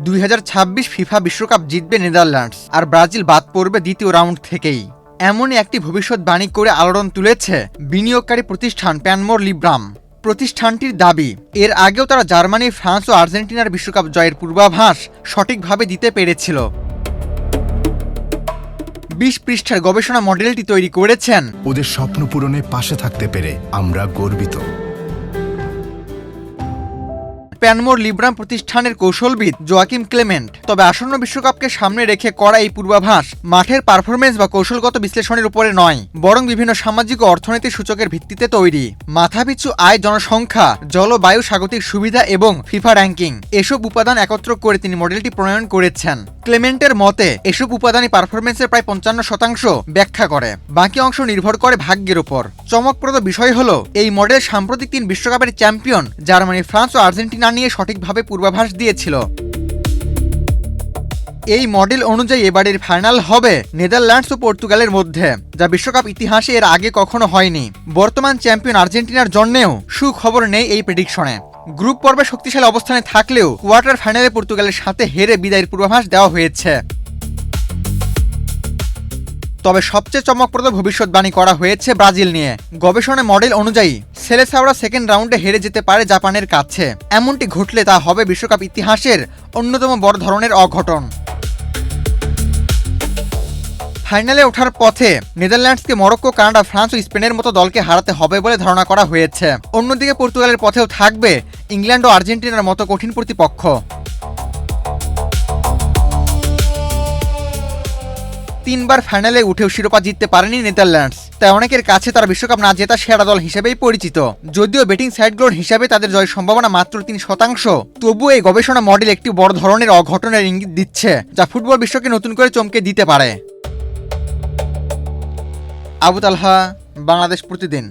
2026 FIFA বিশ্বকাপ জিতবে Netherlands, আর Brazil বাদ পড়বে দ্বিতীয় রাউন্ড থেকেই। এমনই একটি ভবিষ্যৎবাণী করে আলোড়ন তুলেছে বিনিয়োগকারী প্রতিষ্ঠান প্যানমোর লিব্রাম। প্রতিষ্ঠানটির দাবি, এর আগেও তারা জার্মানি, ফ্রান্স ও আর্জেন্টিনার বিশ্বকাপ জয়ের পূর্বাভাস সঠিকভাবে দিতে পেরেছিল। 20 পৃষ্ঠার গবেষণা মডেলটি তৈরি করেছেন। ওদের স্বপ্ন পূরণে পাশে থাকতে পেরে আমরা গর্বিত। প্যানমোর লিব্রাম প্রতিষ্ঠানের কৌশলবিদ জোয়াকিম ক্লেমেন্ট। তবে আসন্ন বিশ্বকাপকে সামনে রেখে করা এই পূর্বাভাস মাঠের পারফরমেন্স বা কৌশলগত বিশ্লেষণের উপরে নয়, বরং বিভিন্ন সামাজিক ও অর্থনৈতিক সূচকের ভিত্তিতে তৈরি। মাথাপিছু আয়, জনসংখ্যা, জলবায়ু, স্বাগতিক সুবিধা এবং ফিফা র্যাঙ্কিং এসব উপাদান একত্র করে তিনি মডেলটি প্রণয়ন করেছেন। ক্লেমেন্টের মতে এসব উপাদানই পারফরমেন্সের প্রায় 55% ব্যাখ্যা করে, বাকি অংশ নির্ভর করে ভাগ্যের উপর। চমকপ্রদ বিষয় হলো এই মডেল সাম্প্রতিক 3 বিশ্বকাপের চ্যাম্পিয়ন জার্মানি, ফ্রান্স ও আর্জেন্টিনা নিয়ে সঠিকভাবে পূর্বাভাস দিয়েছিল। এই মডেল অনুযায়ী এবারের ফাইনাল হবে নেদারল্যান্ডস ও পর্তুগালের মধ্যে, যা বিশ্বকাপ ইতিহাসে এর আগে কখনো হয়নি। বর্তমান চ্যাম্পিয়ন আর্জেন্টিনার জন্যেও সুখবর নেই এই প্রেডিকশনে। গ্রুপ পর্বে শক্তিশালী অবস্থানে থাকলেও কোয়ার্টার ফাইনালে পর্তুগালের সাথে হেরে বিদায়ের পূর্বাভাস দেওয়া হয়েছে। তবে সবচেয়ে চমকপ্রদ ভবিষ্যৎবাণী করা হয়েছে ব্রাজিল নিয়ে। গবেষণা মডেল অনুযায়ী সেলেসাওরা সেকেন্ড রাউন্ডে হেরে যেতে পারে জাপানের কাছে। এমনটি ঘটলে তা হবে বিশ্বকাপ ইতিহাসের অন্যতম বড় ধরনের অঘটন। ফাইনালে ওঠার পথে নেদারল্যান্ডসকে মরক্কো, কানাডা, ফ্রান্স ও স্পেনের মতো দলকে হারাতে হবে বলে ধারণা করা হয়েছে। অন্যদিকে পর্তুগালের পথেও থাকবে ইংল্যান্ড ও আর্জেন্টিনার মতো কঠিন প্রতিপক্ষ। 3 বার ফাইনালে উঠেও শিরোপা জিততে পারেনি নেদারল্যান্ডস, তাই অনেকের কাছে তারা বিশ্বকাপ না জেতা সেরা দল হিসেবেই পরিচিত। যদিও ব্যাটিং সাইডগুলোর হিসাবে তাদের জয়ের সম্ভাবনা মাত্র 3%, তবুও এই গবেষণা মডেল একটি বড় ধরনের অঘটনের ইঙ্গিত দিচ্ছে, যা ফুটবল বিশ্বকে নতুন করে চমকে দিতে পারে। আবু তালহা, বাংলাদেশ প্রতিদিন।